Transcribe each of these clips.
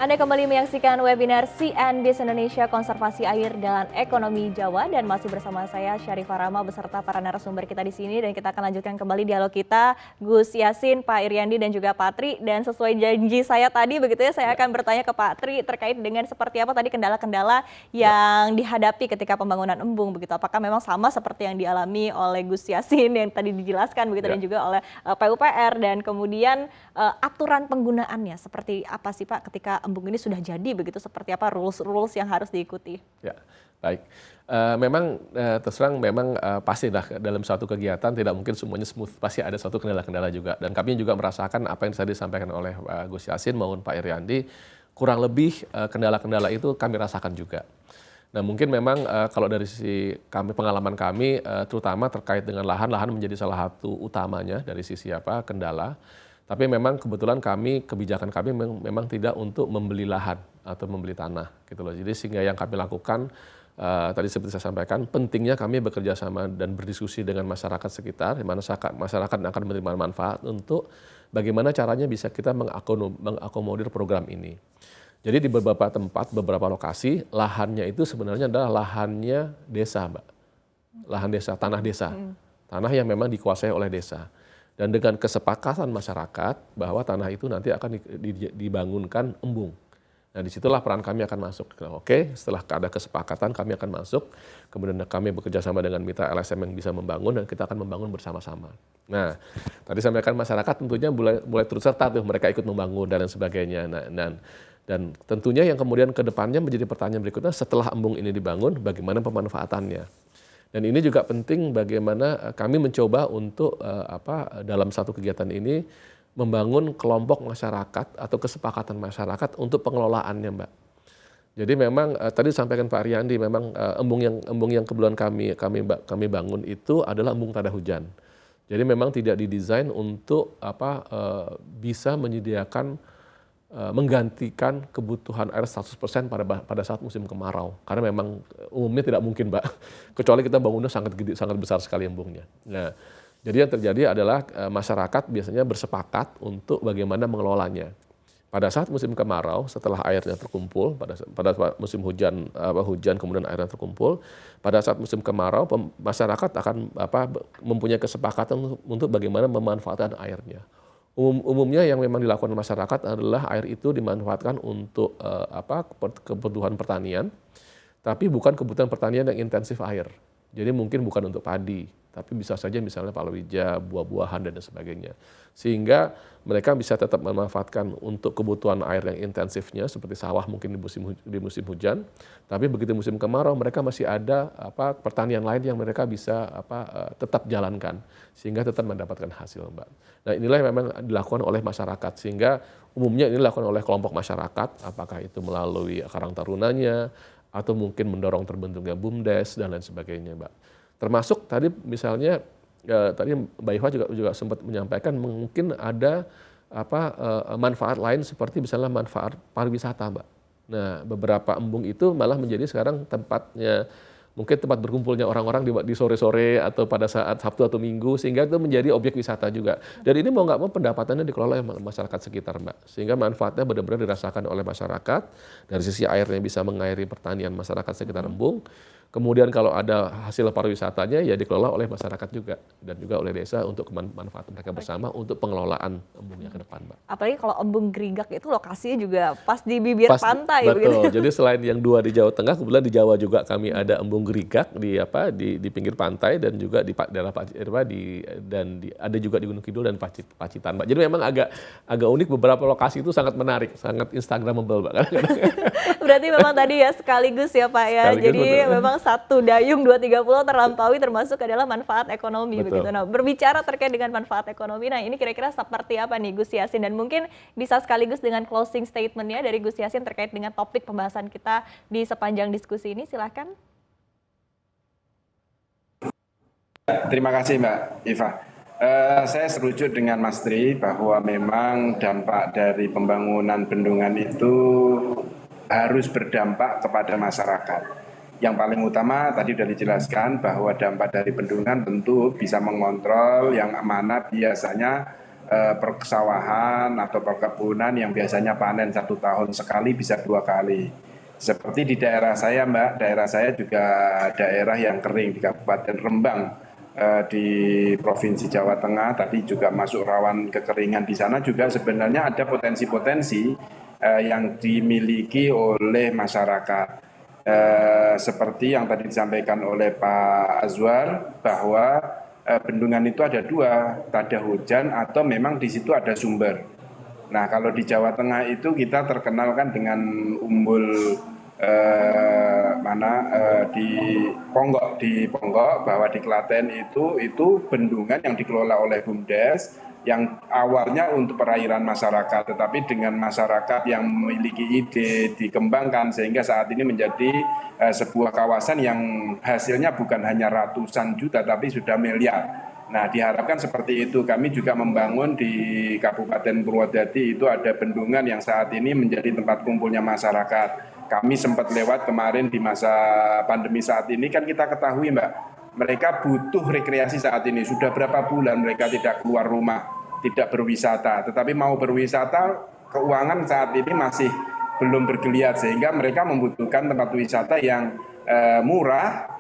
Anda kembali menyaksikan webinar CNBC Indonesia Konservasi Air dan Ekonomi Jawa dan masih bersama saya Syarifah Rama beserta para narasumber kita di sini dan kita akan lanjutkan kembali dialog kita Gus Yassin, Pak Iriandi dan juga Pak Tri, dan sesuai janji saya tadi begitu ya, saya akan bertanya ke Pak Tri terkait dengan seperti apa tadi kendala-kendala yang dihadapi ketika pembangunan embung begitu. Apakah memang sama seperti yang dialami oleh Gus Yassin yang tadi dijelaskan begitu dan juga oleh PUPR, dan kemudian aturan penggunaannya seperti apa sih Pak ketika embung ini sudah jadi begitu, seperti apa rules yang harus diikuti? Ya, baik. Memang terus terang memang pastilah dalam suatu kegiatan tidak mungkin semuanya smooth, pasti ada suatu kendala-kendala juga. Dan kami juga merasakan apa yang tadi disampaikan oleh Gus Yassin maupun Pak Iriandi, kurang lebih kendala-kendala itu kami rasakan juga. Nah mungkin memang kalau dari sisi kami, pengalaman kami terutama terkait dengan lahan menjadi salah satu utamanya dari sisi kendala. Tapi memang kebetulan kebijakan kami memang tidak untuk membeli lahan atau membeli tanah gitu loh. Jadi sehingga yang kami lakukan tadi seperti saya sampaikan, pentingnya kami bekerja sama dan berdiskusi dengan masyarakat sekitar, di mana masyarakat akan menerima manfaat untuk bagaimana caranya bisa kita mengakomodir program ini. Jadi di beberapa tempat, beberapa lokasi, lahannya itu sebenarnya adalah lahannya desa, Mbak. Lahan desa, tanah yang memang dikuasai oleh desa. Dan dengan kesepakatan masyarakat bahwa tanah itu nanti akan dibangunkan embung. Nah disitulah peran kami akan masuk. Oke, setelah ada kesepakatan kami akan masuk, kemudian kami bekerja sama dengan mitra LSM yang bisa membangun dan kita akan membangun bersama-sama. Nah tadi sampaikan masyarakat tentunya mulai turut serta tuh, mereka ikut membangun dan lain sebagainya. Dan tentunya yang kemudian ke depannya menjadi pertanyaan berikutnya, setelah embung ini dibangun bagaimana pemanfaatannya. Dan ini juga penting bagaimana kami mencoba untuk dalam satu kegiatan ini membangun kelompok masyarakat atau kesepakatan masyarakat untuk pengelolaannya, Mbak. Jadi memang tadi disampaikan Pak Iriandi, memang embung yang kebetulan kami bangun itu adalah embung tada hujan. Jadi memang tidak didesain untuk bisa menyediakan menggantikan kebutuhan air 100% pada saat musim kemarau. Karena memang umumnya tidak mungkin, Mbak. Kecuali kita bangunnya sangat besar sekali embungnya. Nah, jadi yang terjadi adalah masyarakat biasanya bersepakat untuk bagaimana mengelolanya. Pada saat musim kemarau, setelah airnya terkumpul, pada musim hujan kemudian airnya terkumpul, pada saat musim kemarau masyarakat akan mempunyai kesepakatan untuk bagaimana memanfaatkan airnya. Umumnya yang memang dilakukan masyarakat adalah air itu dimanfaatkan untuk kebutuhan pertanian, tapi bukan kebutuhan pertanian yang intensif air. Jadi mungkin bukan untuk padi, tapi bisa saja misalnya palawija, buah-buahan dan sebagainya. Sehingga mereka bisa tetap memanfaatkan untuk kebutuhan air yang intensifnya seperti sawah mungkin di musim hujan, tapi begitu musim kemarau mereka masih ada pertanian lain yang mereka bisa tetap jalankan sehingga tetap mendapatkan hasil, Mbak. Nah inilah yang memang dilakukan oleh masyarakat, sehingga umumnya ini dilakukan oleh kelompok masyarakat, apakah itu melalui Karang Tarunanya atau mungkin mendorong terbentuknya BUMDes dan lain sebagainya, Mbak. Termasuk tadi misalnya tadi Mbak Iva juga sempat menyampaikan mungkin ada manfaat lain seperti misalnya manfaat pariwisata, Mbak. Nah beberapa embung itu malah menjadi sekarang tempatnya, mungkin tempat berkumpulnya orang-orang di sore-sore atau pada saat Sabtu atau Minggu, sehingga itu menjadi objek wisata juga. Dan ini mau nggak mau pendapatannya dikelola oleh masyarakat sekitar, Mbak. Sehingga manfaatnya benar-benar dirasakan oleh masyarakat, dari sisi airnya bisa mengairi pertanian masyarakat sekitar embung. Kemudian kalau ada hasil pariwisatanya ya dikelola oleh masyarakat juga dan juga oleh desa untuk manfaat mereka bersama untuk pengelolaan embungnya ke depan, Mbak. Apalagi kalau embung Gerigak itu lokasinya juga pas di bibir pantai. Betul. Begitu. Jadi selain yang dua di Jawa Tengah, kebetulan di Jawa juga kami ada embung Gerigak di pinggir pantai dan juga di daerah ada juga di Gunung Kidul dan Pacitan, Mbak. Jadi memang agak unik, beberapa lokasi itu sangat menarik, sangat instagramable, Mbak. Berarti memang tadi ya sekaligus ya Pak ya. Jadi betul. Memang satu dayung 2-3 pulau terlampaui, termasuk adalah manfaat ekonomi. Betul. Begitu. Nah berbicara terkait dengan manfaat ekonomi, nah ini kira-kira seperti apa nih Gus Yassin, dan mungkin bisa sekaligus dengan closing statement-nya dari Gus Yassin terkait dengan topik pembahasan kita di sepanjang diskusi ini, silahkan. Terima kasih Mbak Iva. Saya setuju dengan Mas Tri bahwa memang dampak dari pembangunan bendungan itu harus berdampak kepada masyarakat. Yang paling utama tadi sudah dijelaskan bahwa dampak dari bendungan tentu bisa mengontrol yang mana biasanya persawahan atau perkebunan yang biasanya panen 1 tahun sekali bisa 2 kali. Seperti di daerah saya, Mbak, daerah saya juga daerah yang kering di Kabupaten Rembang, di Provinsi Jawa Tengah, tadi juga masuk rawan kekeringan. Di sana juga sebenarnya ada potensi-potensi yang dimiliki oleh masyarakat. Seperti yang tadi disampaikan oleh Pak Azwar, bahwa bendungan itu ada dua, ada hujan atau memang di situ ada sumber. Nah, kalau di Jawa Tengah itu kita terkenal kan dengan umbul di Ponggok, bahwa di Klaten itu bendungan yang dikelola oleh BUMDes yang awalnya untuk perairan masyarakat, tetapi dengan masyarakat yang memiliki ide dikembangkan sehingga saat ini menjadi sebuah kawasan yang hasilnya bukan hanya ratusan juta tapi sudah miliar. Nah, diharapkan seperti itu. Kami juga membangun di Kabupaten Purwodadi itu ada bendungan yang saat ini menjadi tempat kumpulnya masyarakat. Kami sempat lewat kemarin di masa pandemi saat ini, kan kita ketahui, Mbak, mereka butuh rekreasi saat ini. Sudah berapa bulan mereka tidak keluar rumah, tidak berwisata. Tetapi mau berwisata, keuangan saat ini masih belum bergeliat, sehingga mereka membutuhkan tempat wisata yang murah,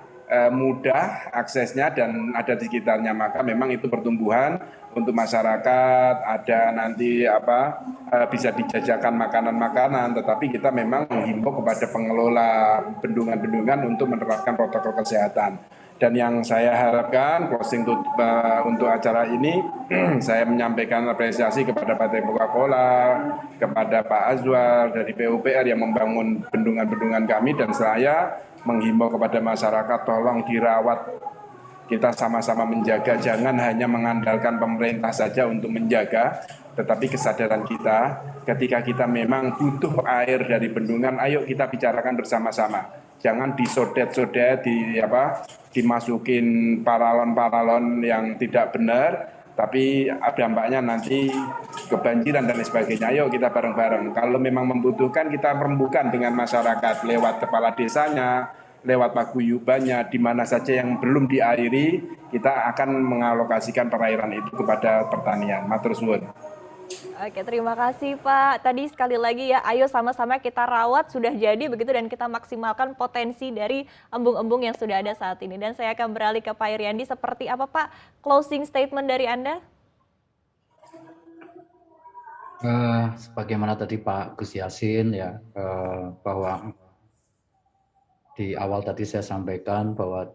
mudah aksesnya dan ada di sekitarnya. Maka memang itu pertumbuhan untuk masyarakat, ada nanti bisa dijajakan makanan-makanan, tetapi kita memang menghimbau kepada pengelola bendungan-bendungan untuk menerapkan protokol kesehatan. Dan yang saya harapkan closing untuk acara ini, saya menyampaikan apresiasi kepada PT Coca-Cola, kepada Pak Azwar dari PUPR yang membangun bendungan-bendungan kami, dan saya menghimbau kepada masyarakat tolong dirawat. Kita sama-sama menjaga, jangan hanya mengandalkan pemerintah saja untuk menjaga, tetapi kesadaran kita ketika kita memang butuh air dari bendungan, ayo kita bicarakan bersama-sama. Jangan disodet-sodet, dimasukin paralon-paralon yang tidak benar, tapi dampaknya nanti kebanjiran dan lain sebagainya. Ayo kita bareng-bareng. Kalau memang membutuhkan, kita rembukan dengan masyarakat lewat kepala desanya, lewat paguyubannya, di mana saja yang belum diairi, kita akan mengalokasikan perairan itu kepada pertanian. Matur suwun. Oke, terima kasih Pak. Tadi sekali lagi ya, ayo sama-sama kita rawat sudah jadi begitu dan kita maksimalkan potensi dari embung-embung yang sudah ada saat ini. Dan saya akan beralih ke Pak Iriandi. Seperti apa Pak closing statement dari Anda? Sebagaimana tadi Pak Gus Yassin ya, bahwa di awal tadi saya sampaikan bahwa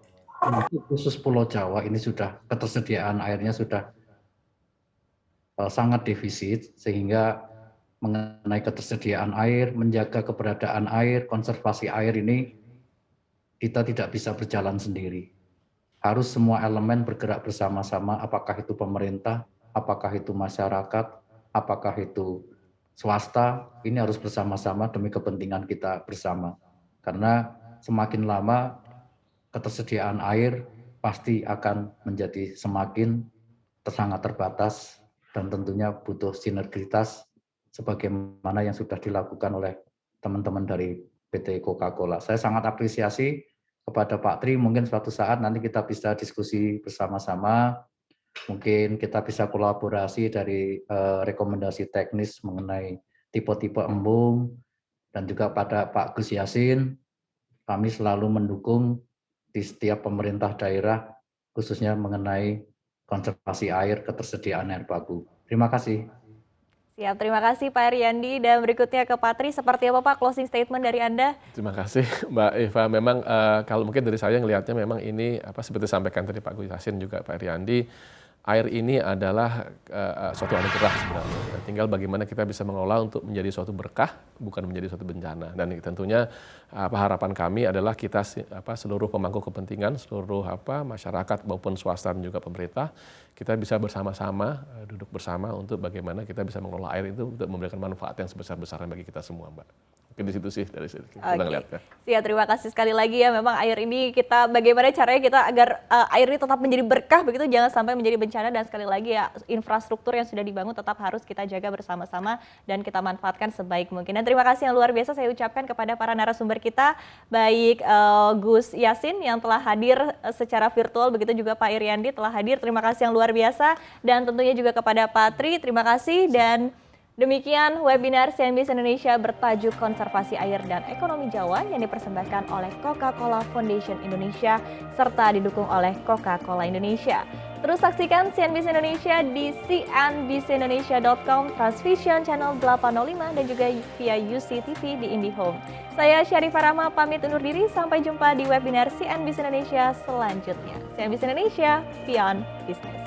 khusus Pulau Jawa ini sudah ketersediaan airnya sudah sangat defisit, sehingga mengenai ketersediaan air, menjaga keberadaan air, konservasi air ini kita tidak bisa berjalan sendiri. Harus semua elemen bergerak bersama-sama, apakah itu pemerintah, apakah itu masyarakat, apakah itu swasta, ini harus bersama-sama demi kepentingan kita bersama. Karena semakin lama ketersediaan air pasti akan menjadi semakin sangat terbatas, dan tentunya butuh sinergitas sebagaimana yang sudah dilakukan oleh teman-teman dari PT Coca-Cola. Saya sangat apresiasi kepada Pak Tri, mungkin suatu saat nanti kita bisa diskusi bersama-sama, mungkin kita bisa kolaborasi dari rekomendasi teknis mengenai tipe-tipe embung, dan juga pada Pak Gus Yassin, kami selalu mendukung di setiap pemerintah daerah, khususnya mengenai konservasi air, ketersediaan air baku. Terima kasih. Siap, terima kasih Pak Iriandi. Dan berikutnya ke Pak Tri, seperti apa Pak closing statement dari Anda? Terima kasih Mbak Eva. Memang kalau mungkin dari saya ngelihatnya memang ini seperti sampaikan tadi Pak Gus Yassin juga Pak Iriandi, air ini adalah suatu anugerah sebenarnya. Tinggal bagaimana kita bisa mengelola untuk menjadi suatu berkah, bukan menjadi suatu bencana. Dan tentunya harapan kami adalah kita seluruh pemangku kepentingan, seluruh masyarakat maupun swasta dan juga pemerintah, kita bisa bersama-sama duduk bersama untuk bagaimana kita bisa mengelola air itu untuk memberikan manfaat yang sebesar-besarnya bagi kita semua, Mbak. Mungkin di situ sih dari situ kita Oke. ngeliatnya. Siap, terima kasih sekali lagi ya. Memang air ini kita bagaimana caranya kita agar air ini tetap menjadi berkah begitu, jangan sampai menjadi bencana, dan sekali lagi ya infrastruktur yang sudah dibangun tetap harus kita jaga bersama-sama dan kita manfaatkan sebaik mungkin. Dan terima kasih yang luar biasa saya ucapkan kepada para narasumber kita, baik Gus Yassin yang telah hadir secara virtual, begitu juga Pak Iriandi telah hadir. Terima kasih yang luar biasa, dan tentunya juga kepada Pak Tri, terima kasih. Dan demikian webinar CNBC Indonesia bertajuk Konservasi Air dan Ekonomi Jawa yang dipersembahkan oleh Coca-Cola Foundation Indonesia serta didukung oleh Coca-Cola Indonesia. Terus saksikan CNBC Indonesia di cnbcindonesia.com, Transvision Channel 805 dan juga via UCTV di IndiHome. Saya Syarifah Rahma pamit undur diri, sampai jumpa di webinar CNBC Indonesia selanjutnya. CNBC Indonesia Beyond Business.